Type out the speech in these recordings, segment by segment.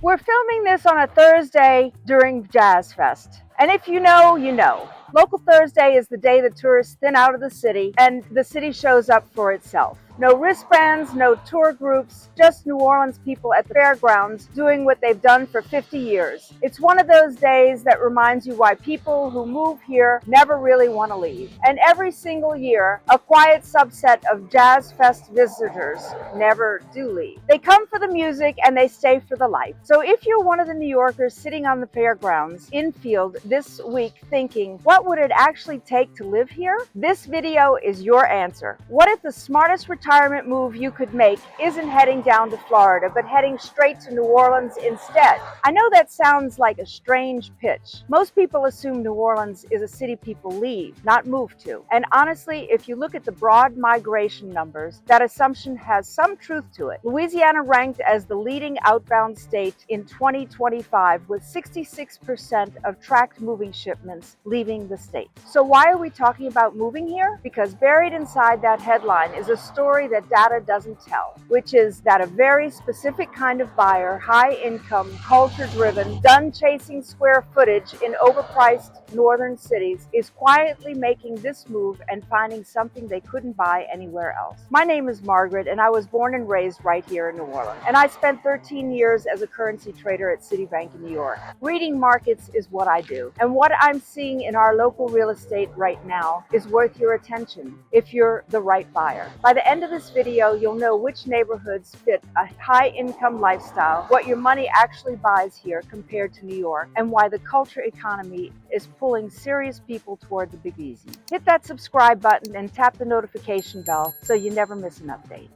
We're filming this on a Thursday during Jazz Fest. And if you know, you know. Local Thursday is the day the tourists thin out of the city and the city shows up for itself. No wristbands, no tour groups, just New Orleans people at the fairgrounds doing what they've done for 50 years. It's one of those days that reminds you why people who move here never really want to leave. And every single year, a quiet subset of Jazz Fest visitors never do leave. They come for the music and they stay for the life. So if you're one of the New Yorkers sitting on the fairgrounds infield this week thinking, what would it actually take to live here? This video is your answer. What if the smartest retirement move you could make isn't heading down to Florida, but heading straight to New Orleans instead? I know that sounds like a strange pitch. Most people assume New Orleans is a city people leave, not move to. And honestly, if you look at the broad migration numbers, that assumption has some truth to it. Louisiana ranked as the leading outbound state in 2025 with 66% of tracked moving shipments leaving the state. So why are we talking about moving here? Because buried inside that headline is a story that data doesn't tell, which is that a very specific kind of buyer, high income, culture driven, done chasing square footage in overpriced northern cities, is quietly making this move and finding something they couldn't buy anywhere else. My name is Margaret and I was born and raised right here in New Orleans. And I spent 13 years as a currency trader at Citibank in New York. Reading markets is what I do. And what I'm seeing in our local real estate right now is worth your attention if you're the right buyer. By the end of this video, you'll know which neighborhoods fit a high-income lifestyle, what your money actually buys here compared to New York, and why the culture economy is pulling serious people toward the Big Easy. Hit that subscribe button and tap the notification bell so you never miss an update.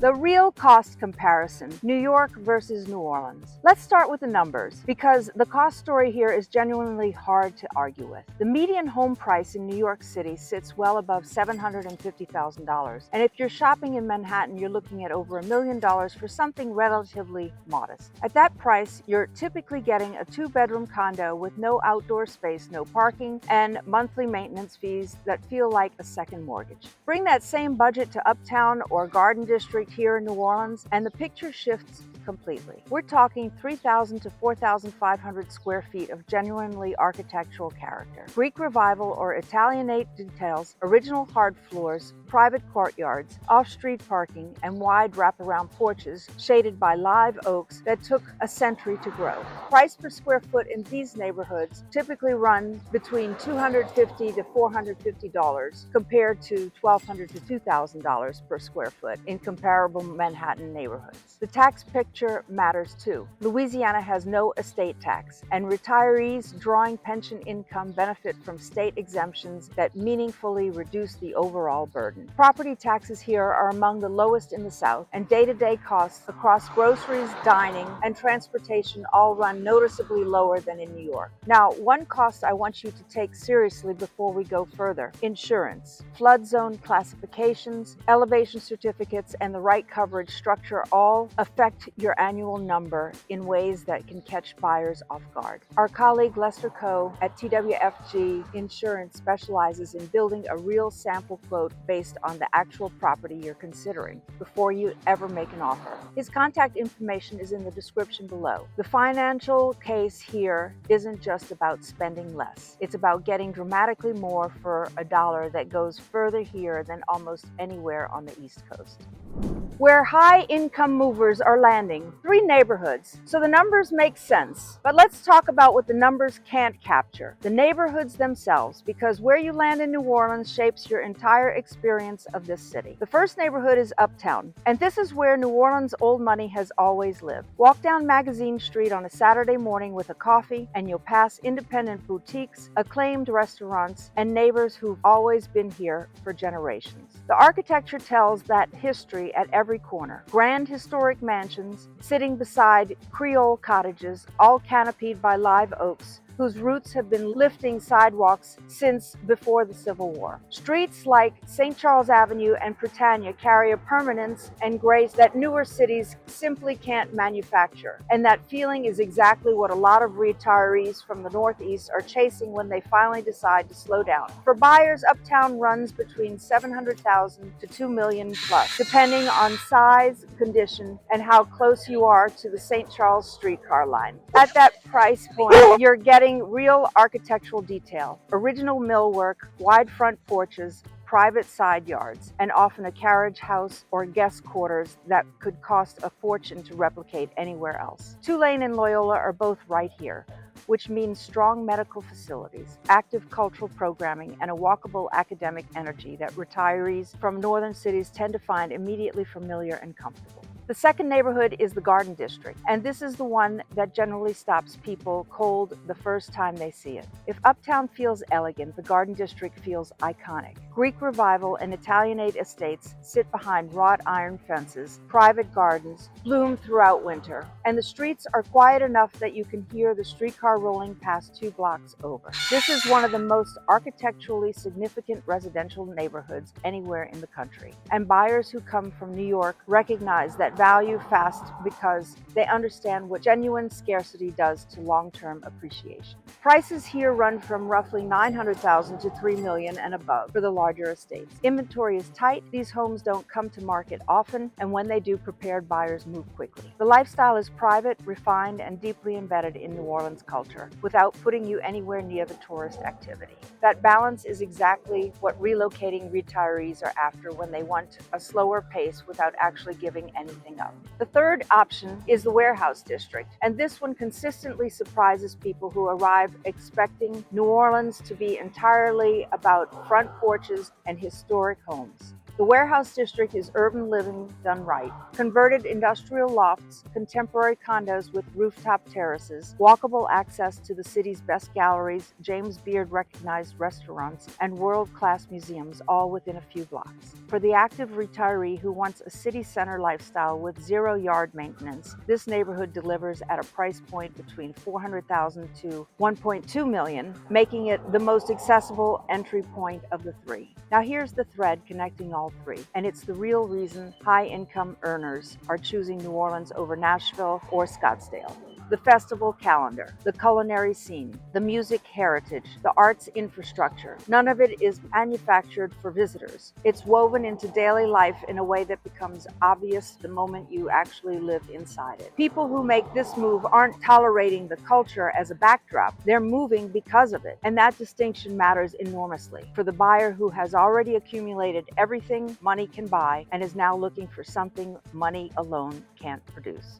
The real cost comparison, New York versus New Orleans. Let's start with the numbers, because the cost story here is genuinely hard to argue with. The median home price in New York City sits well above $750,000. And if you're shopping in Manhattan, you're looking at over $1 million for something relatively modest. At that price, you're typically getting a 2-bedroom condo with no outdoor space, no parking, and monthly maintenance fees that feel like a second mortgage. Bring that same budget to Uptown or Garden District here in New Orleans, and the picture shifts completely. We're talking 3,000 to 4,500 square feet of genuinely architectural character. Greek Revival or Italianate details, original hard floors, private courtyards, off-street parking, and wide wraparound porches shaded by live oaks that took a century to grow. Price per square foot in these neighborhoods typically runs between $250 to $450 compared to $1,200 to $2,000 per square foot in comparable Manhattan neighborhoods. The tax picture matters too. Louisiana has no estate tax, and retirees drawing pension income benefit from state exemptions that meaningfully reduce the overall burden. Property taxes here are among the lowest in the South, and day-to-day costs across groceries, dining, and transportation all run noticeably lower than in New York. Now, one cost I want you to take seriously before we go further: insurance. Flood zone classifications, elevation certificates, and the right coverage structure all affect your annual number in ways that can catch buyers off guard. Our colleague Lester Coe at TWFG Insurance specializes in building a real sample quote based on the actual property you're considering before you ever make an offer. His contact information is in the description below. The financial case here isn't just about spending less. It's about getting dramatically more for a dollar that goes further here than almost anywhere on the East Coast. Where high-income movers are landing, 3 neighborhoods, so the numbers make sense. But let's talk about what the numbers can't capture, the neighborhoods themselves, because where you land in New Orleans shapes your entire experience of this city. The first neighborhood is Uptown, and this is where New Orleans' old money has always lived. Walk down Magazine Street on a Saturday morning with a coffee, and you'll pass independent boutiques, acclaimed restaurants, and neighbors who've always been here for generations. The architecture tells that history at every corner. Grand historic mansions sitting beside Creole cottages, all canopied by live oaks, whose roots have been lifting sidewalks since before the Civil War. Streets like St. Charles Avenue and Britannia carry a permanence and grace that newer cities simply can't manufacture. And that feeling is exactly what a lot of retirees from the Northeast are chasing when they finally decide to slow down. For buyers, Uptown runs between $700,000 to $2 million plus, depending on size, condition, and how close you are to the St. Charles streetcar line. At that price point, you're getting real architectural detail, original millwork, wide front porches, private side yards, and often a carriage house or guest quarters that could cost a fortune to replicate anywhere else. Tulane and Loyola are both right here, which means strong medical facilities, active cultural programming, and a walkable academic energy that retirees from northern cities tend to find immediately familiar and comfortable. The second neighborhood is the Garden District, and this is the one that generally stops people cold the first time they see it. If Uptown feels elegant, the Garden District feels iconic. Greek Revival and Italianate estates sit behind wrought iron fences, private gardens bloom throughout winter, and the streets are quiet enough that you can hear the streetcar rolling past 2 blocks over. This is one of the most architecturally significant residential neighborhoods anywhere in the country, and buyers who come from New York recognize that value fast because they understand what genuine scarcity does to long-term appreciation. Prices here run from roughly $900,000 to $3 million and above for the larger estates. Inventory is tight, these homes don't come to market often, and when they do, prepared buyers move quickly. The lifestyle is private, refined, and deeply embedded in New Orleans culture without putting you anywhere near the tourist activity. That balance is exactly what relocating retirees are after when they want a slower pace without actually giving anything up. The third option is the Warehouse District, and this one consistently surprises people who arrive expecting New Orleans to be entirely about front porches and historic homes. The Warehouse District is urban living done right. Converted industrial lofts, contemporary condos with rooftop terraces, walkable access to the city's best galleries, James Beard-recognized restaurants, and world-class museums, all within a few blocks. For the active retiree who wants a city center lifestyle with zero yard maintenance, this neighborhood delivers at a price point between $400,000 to $1.2 million, making it the most accessible entry point of the three. Now here's the thread connecting all three, and it's the real reason high-income earners are choosing New Orleans over Nashville or Scottsdale. The festival calendar, the culinary scene, the music heritage, the arts infrastructure. None of it is manufactured for visitors. It's woven into daily life in a way that becomes obvious the moment you actually live inside it. People who make this move aren't tolerating the culture as a backdrop. They're moving because of it. And that distinction matters enormously for the buyer who has already accumulated everything money can buy and is now looking for something money alone can't produce.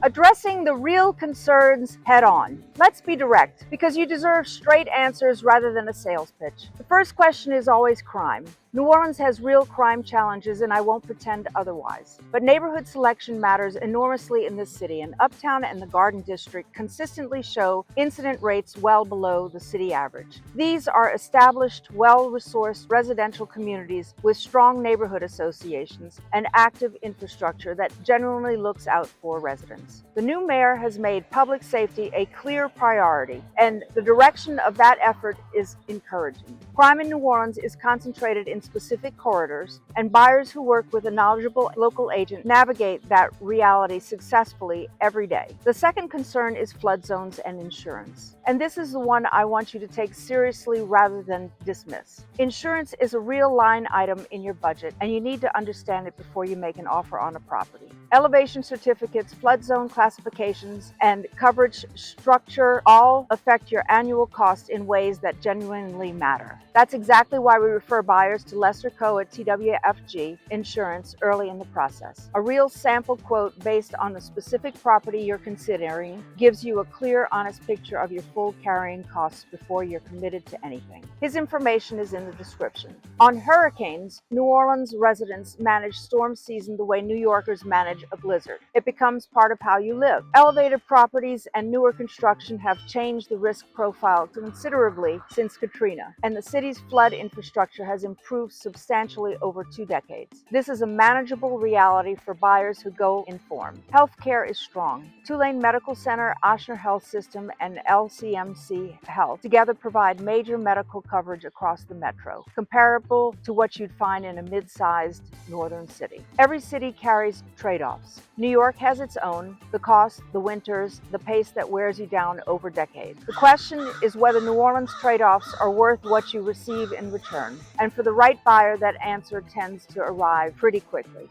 Addressing the real concerns head on. Let's be direct, because you deserve straight answers rather than a sales pitch. The first question is always crime. New Orleans has real crime challenges, and I won't pretend otherwise. But neighborhood selection matters enormously in this city, and Uptown and the Garden District consistently show incident rates well below the city average. These are established, well-resourced residential communities with strong neighborhood associations and active infrastructure that genuinely looks out for residents. The new mayor has made public safety a clear priority, and the direction of that effort is encouraging. Crime in New Orleans is concentrated in specific corridors, and buyers who work with a knowledgeable local agent navigate that reality successfully every day. The second concern is flood zones and insurance. And this is the one I want you to take seriously rather than dismiss. Insurance is a real line item in your budget, and you need to understand it before you make an offer on a property. Elevation certificates, flood zone classifications, and coverage structure all affect your annual cost in ways that genuinely matter. That's exactly why we refer buyers to Lester Co. at TWFG Insurance early in the process. A real sample quote based on the specific property you're considering gives you a clear, honest picture of your full carrying costs before you're committed to anything. His information is in the description. On hurricanes, New Orleans residents manage storm season the way New Yorkers manage a blizzard. It becomes part of how you live. Elevated properties and newer construction have changed the risk profile considerably since Katrina, and the city's flood infrastructure has improved substantially over 2 decades. This is a manageable reality for buyers who go informed. Healthcare is strong. Tulane Medical Center, Ochsner Health System, and El UCMC Health together provide major medical coverage across the metro, comparable to what you'd find in a mid-sized northern city. Every city carries trade-offs. New York has its own: the cost, the winters, the pace that wears you down over decades. The question is whether New Orleans trade-offs are worth what you receive in return. And for the right buyer, that answer tends to arrive pretty quickly.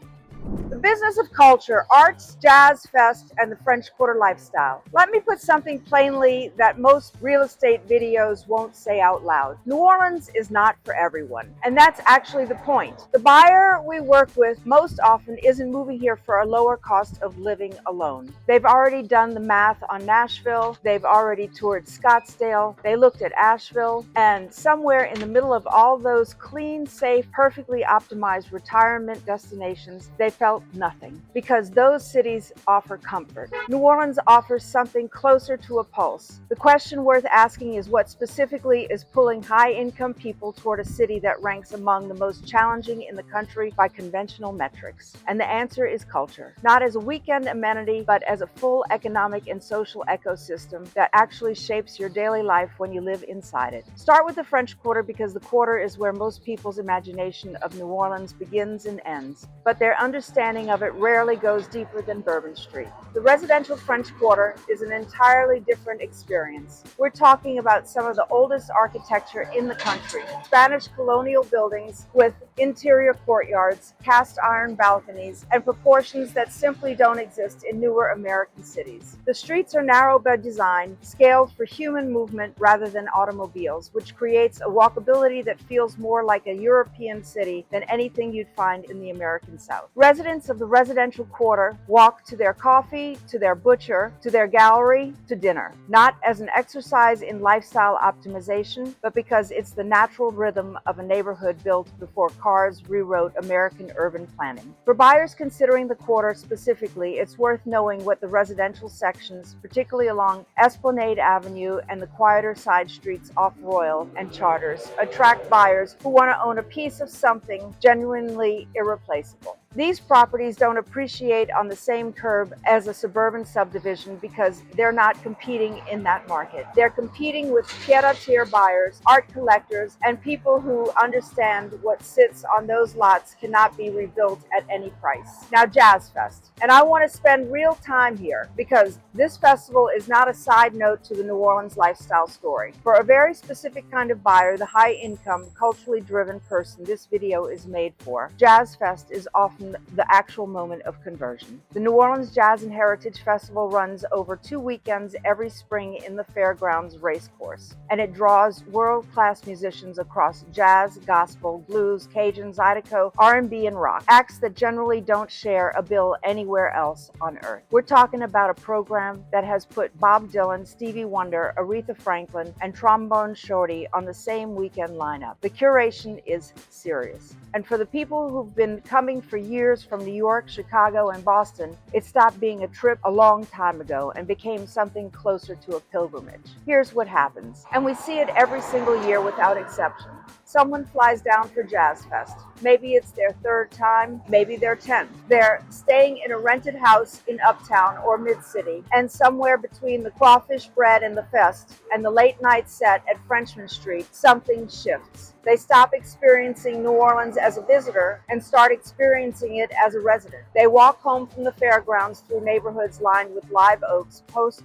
The business of culture, arts, jazz fest, and the French Quarter lifestyle. Let me put something plainly that most real estate videos won't say out loud. New Orleans is not for everyone, and that's actually the point. The buyer we work with most often isn't moving here for a lower cost of living alone. They've already done the math on Nashville, they've already toured Scottsdale, they looked at Asheville, and somewhere in the middle of all those clean, safe, perfectly optimized retirement destinations, they felt nothing, because those cities offer comfort. New Orleans offers something closer to a pulse. The question worth asking is what specifically is pulling high-income people toward a city that ranks among the most challenging in the country by conventional metrics. And the answer is culture. Not as a weekend amenity, but as a full economic and social ecosystem that actually shapes your daily life when you live inside it. Start with the French Quarter, because the quarter is where most people's imagination of New Orleans begins and ends, but their understanding of it rarely goes deeper than Bourbon Street. The residential French Quarter is an entirely different experience. We're talking about some of the oldest architecture in the country: Spanish colonial buildings with interior courtyards, cast iron balconies, and proportions that simply don't exist in newer American cities. The streets are narrow by design, scaled for human movement rather than automobiles, which creates a walkability that feels more like a European city than anything you'd find in the American South. Residents of the residential quarter walk to their coffee, to their butcher, to their gallery, to dinner, not as an exercise in lifestyle optimization, but because it's the natural rhythm of a neighborhood built before cars rewrote American urban planning. For buyers considering the quarter specifically, it's worth knowing what the residential sections, particularly along Esplanade Avenue and the quieter side streets off Royal and Charters, attract buyers who want to own a piece of something genuinely irreplaceable. These properties don't appreciate on the same curve as a suburban subdivision because they're not competing in that market. They're competing with pied-à-terre buyers, art collectors, and people who understand what sits on those lots cannot be rebuilt at any price. Now, Jazz Fest. And I want to spend real time here because this festival is not a side note to the New Orleans lifestyle story. For a very specific kind of buyer, the high-income, culturally driven person this video is made for, Jazz Fest is often the actual moment of conversion. The New Orleans Jazz and Heritage Festival runs over 2 weekends every spring in the Fairgrounds Racecourse, and it draws world-class musicians across jazz, gospel, blues, Cajun, Zydeco, R&B, and rock, acts that generally don't share a bill anywhere else on earth. We're talking about a program that has put Bob Dylan, Stevie Wonder, Aretha Franklin, and Trombone Shorty on the same weekend lineup. The curation is serious. And for the people who've been coming for years from New York, Chicago, and Boston, it stopped being a trip a long time ago and became something closer to a pilgrimage. Here's what happens, and we see it every single year without exception. Someone flies down for Jazz Fest. Maybe it's their 3rd time, maybe their 10th. They're staying in a rented house in Uptown or Mid-City, and somewhere between the crawfish bread and the fest and the late night set at Frenchmen Street, something shifts. They stop experiencing New Orleans as a visitor and start experiencing it as a resident. They walk home from the fairgrounds through neighborhoods lined with live oaks,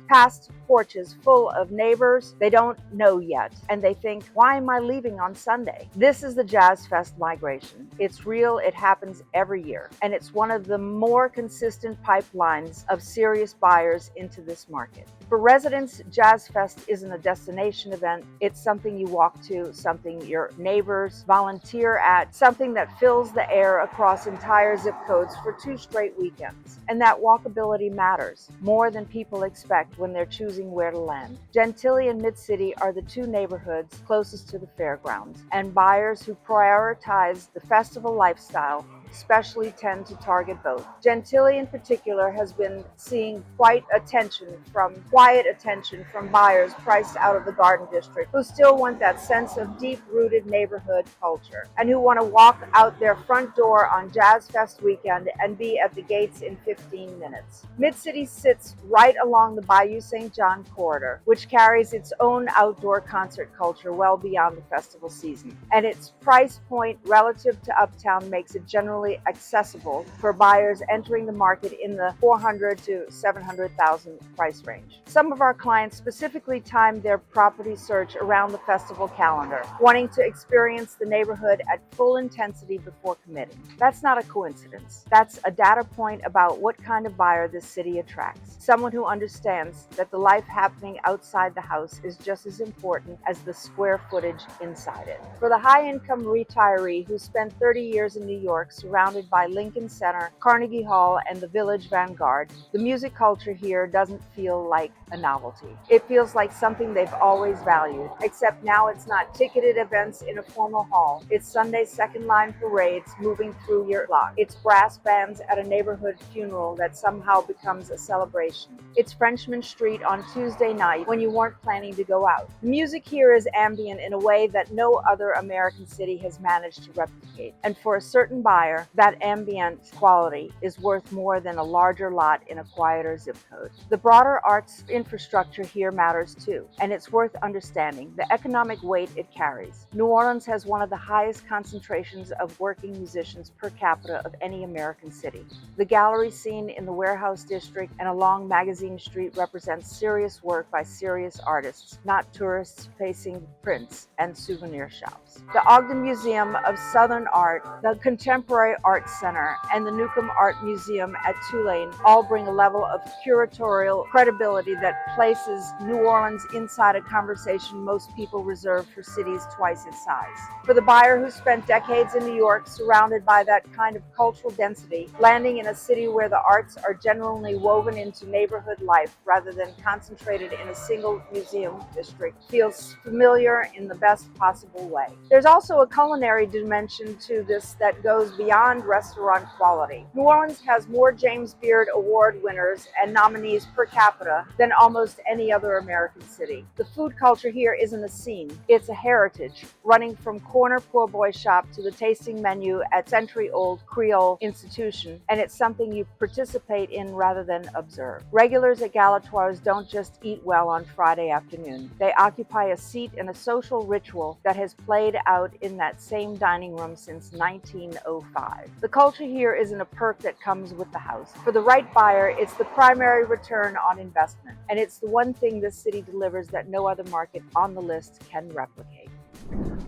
past porches full of neighbors they don't know yet, and they think, why am I leaving on Sunday? This is the Jazz Fest migration. It's real, it happens every year, and it's one of the more consistent pipelines of serious buyers into this market. For residents, Jazz Fest isn't a destination event. It's something you walk to, something your neighbors volunteer at, something that fills the air across entire zip codes for 2 straight weekends. And that walkability matters more than people expect when they're choosing where to land. Gentilly and Mid-City are the 2 neighborhoods closest to the fairgrounds, and buyers who prioritize the festival lifestyle especially tend to target both. Gentilly in particular has been seeing quiet attention from buyers priced out of the Garden District who still want that sense of deep-rooted neighborhood culture and who want to walk out their front door on Jazz Fest weekend and be at the gates in 15 minutes. Mid-City sits right along the Bayou St. John corridor, which carries its own outdoor concert culture well beyond the festival season, and its price point relative to Uptown makes it generally accessible for buyers entering the market in the $400,000 to $700,000 price range. Some of our clients specifically timed their property search around the festival calendar, wanting to experience the neighborhood at full intensity before committing. That's not a coincidence. That's a data point about what kind of buyer this city attracts. Someone who understands that the life happening outside the house is just as important as the square footage inside it. For the high-income retiree who spent 30 years in New York surrounded by Lincoln Center, Carnegie Hall, and the Village Vanguard, the music culture here doesn't feel like a novelty. It feels like something they've always valued, except now it's not ticketed events in a formal hall. It's Sunday second-line parades moving through your block. It's brass bands at a neighborhood funeral that somehow becomes a celebration. It's Frenchman Street on Tuesday night when you weren't planning to go out. The music here is ambient in a way that no other American city has managed to replicate. And for a certain buyer, that ambient quality is worth more than a larger lot in a quieter zip code. The broader arts infrastructure here matters too, and it's worth understanding the economic weight it carries. New Orleans has one of the highest concentrations of working musicians per capita of any American city. The gallery scene in the Warehouse District and along Magazine Street represents serious work by serious artists, not tourists facing prints and souvenir shops. The Ogden Museum of Southern Art, the Contemporary Arts Center, and the Newcomb Art Museum at Tulane all bring a level of curatorial credibility that places New Orleans inside a conversation most people reserve for cities twice its size. For the buyer who spent decades in New York surrounded by that kind of cultural density, landing in a city where the arts are genuinely woven into neighborhood life rather than concentrated in a single museum district feels familiar in the best possible way. There's also a culinary dimension to this that goes beyond restaurant quality. New Orleans has more James Beard Award winners and nominees per capita than almost any other American city. The food culture here isn't a scene, it's a heritage, running from corner poor boy shop to the tasting menu at century-old Creole institution, and it's something you participate in rather than observe. Regulars at Galatoire's don't just eat well on Friday afternoon. They occupy a seat in a social ritual that has played out in that same dining room since 1905. The culture here isn't a perk that comes with the house. For the right buyer, it's the primary return on investment, and it's the one thing this city delivers that no other market on the list can replicate.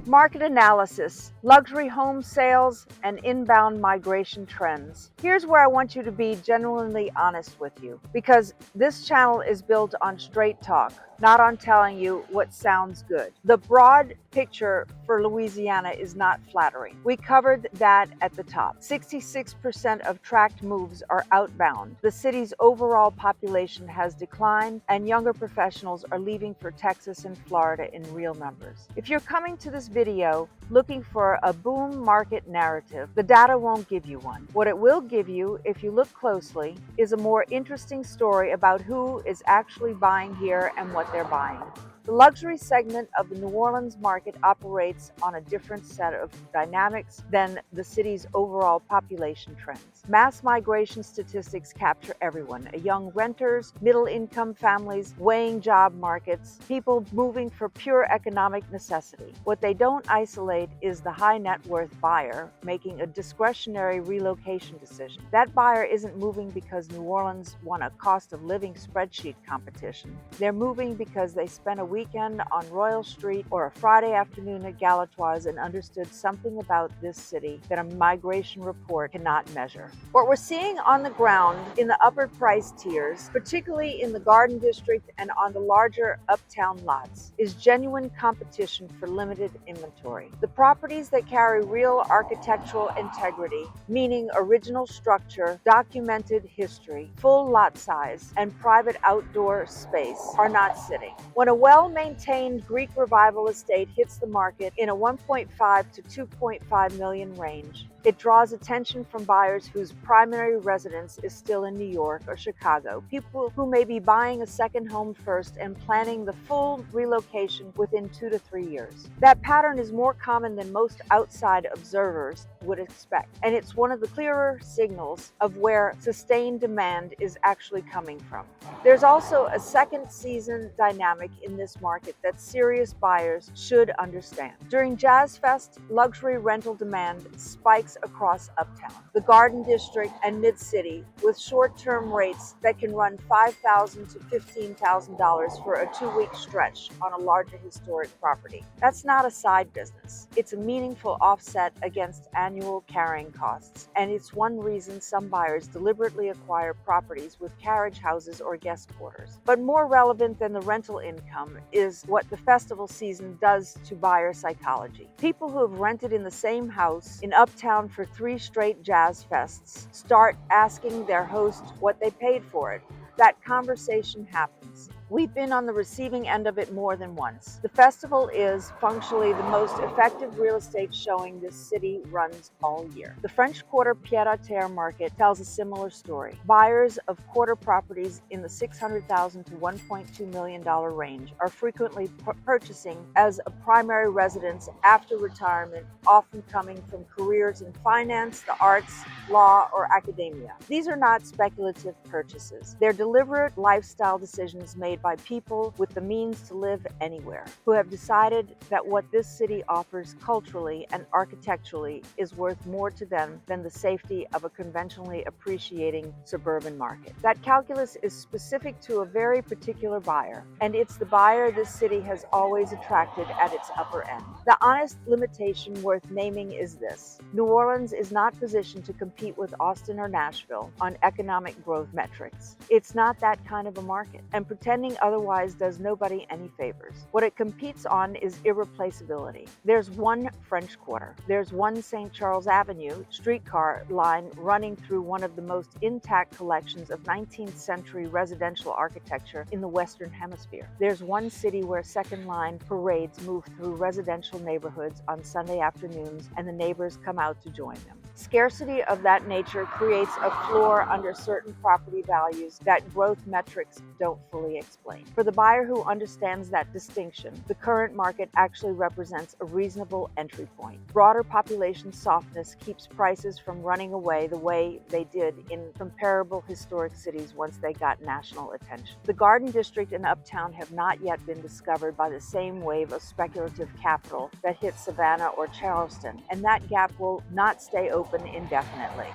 Market analysis, luxury home sales, and inbound migration trends. Here's where I want you to be genuinely honest with you, because this channel is built on straight talk, not on telling you what sounds good. The broad picture for Louisiana is not flattering. We covered that at the top. 66% of tracked moves are outbound. The city's overall population has declined, and younger professionals are leaving for Texas and Florida in real numbers. If you're coming to this video looking for a boom market narrative, the data won't give you one. What it will give you, if you look closely, is a more interesting story about who is actually buying here and what they're buying. The luxury segment of the New Orleans market operates on a different set of dynamics than the city's overall population trends. Mass migration statistics capture everyone: young renters, middle-income families, weighing job markets, people moving for pure economic necessity. What they don't isolate is the high net worth buyer making a discretionary relocation decision. That buyer isn't moving because New Orleans won a cost of living spreadsheet competition. They're moving because they spent a weekend on Royal Street or a Friday afternoon at Galatoire's and understood something about this city that a migration report cannot measure. What we're seeing on the ground in the upper price tiers, particularly in the Garden District and on the larger Uptown lots, is genuine competition for limited inventory. The properties that carry real architectural integrity, meaning original structure, documented history, full lot size, and private outdoor space, are not sitting. When a well-maintained Greek Revival estate hits the market in a 1.5 to 2.5 million range, It draws attention from buyers whose primary residence is still in New York or Chicago, people who may be buying a second home first and planning the full relocation within 2 to 3 years. That pattern is more common than most outside observers would expect, and it's one of the clearer signals of where sustained demand is actually coming from. There's also a second season dynamic in this market that serious buyers should understand. During Jazz Fest, luxury rental demand spikes across Uptown, the Garden District, and Mid-City, with short-term rates that can run $5,000 to $15,000 for a 2-week stretch on a larger historic property. That's not a side business. It's a meaningful offset against annual carrying costs, and it's one reason some buyers deliberately acquire properties with carriage houses or guest quarters. But more relevant than the rental income is what the festival season does to buyer psychology. People who have rented in the same house in Uptown for 3 straight Jazz Fests start asking their host what they paid for it. That conversation happens. We've been on the receiving end of it more than once. The festival is functionally the most effective real estate showing this city runs all year. The French Quarter pied-à-terre market tells a similar story. Buyers of quarter properties in the $600,000 to $1.2 million range are frequently purchasing as a primary residence after retirement, often coming from careers in finance, the arts, law, or academia. These are not speculative purchases. They're deliberate lifestyle decisions made by people with the means to live anywhere, who have decided that what this city offers culturally and architecturally is worth more to them than the safety of a conventionally appreciating suburban market. That calculus is specific to a very particular buyer, and it's the buyer this city has always attracted at its upper end. The honest limitation worth naming is this: New Orleans is not positioned to compete with Austin or Nashville on economic growth metrics. It's not that kind of a market, and pretending otherwise does nobody any favors. What it competes on is irreplaceability. There's one French Quarter. There's one St. Charles Avenue streetcar line running through one of the most intact collections of 19th century residential architecture in the Western Hemisphere. There's one city where second line parades move through residential neighborhoods on Sunday afternoons and the neighbors come out to join them. Scarcity of that nature creates a floor under certain property values that growth metrics don't fully explain. For the buyer who understands that distinction, the current market actually represents a reasonable entry point. Broader population softness keeps prices from running away the way they did in comparable historic cities once they got national attention. The Garden District and Uptown have not yet been discovered by the same wave of speculative capital that hit Savannah or Charleston, and that gap will not stay open indefinitely.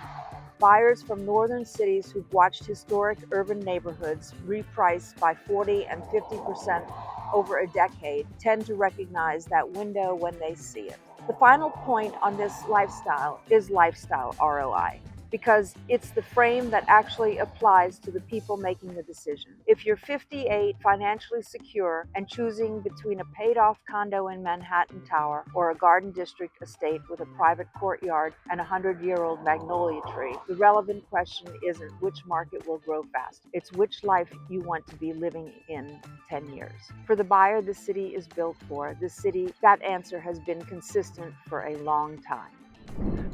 Buyers from northern cities who've watched historic urban neighborhoods reprice by 40 and 50% over a decade tend to recognize that window when they see it. The final point on this lifestyle is lifestyle ROI, because it's the frame that actually applies to the people making the decision. If you're 58, financially secure, and choosing between a paid-off condo in Manhattan Tower or a Garden District estate with a private courtyard and a 100-year-old magnolia tree, the relevant question isn't which market will grow fast. It's which life you want to be living in 10 years. For the buyer the city is built for, that answer has been consistent for a long time.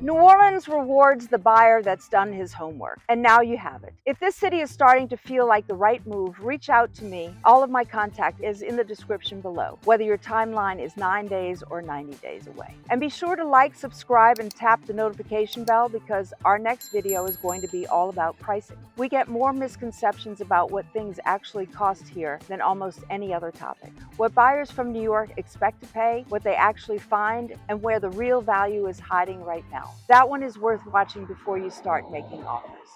New Orleans rewards the buyer that's done his homework, and now you have it. If this city is starting to feel like the right move, reach out to me. All of my contact is in the description below, whether your timeline is 9 days or 90 days away. And be sure to like, subscribe, and tap the notification bell, because our next video is going to be all about pricing. We get more misconceptions about what things actually cost here than almost any other topic. What buyers from New York expect to pay, what they actually find, and where the real value is hiding right now. That one is worth watching before you start making offers.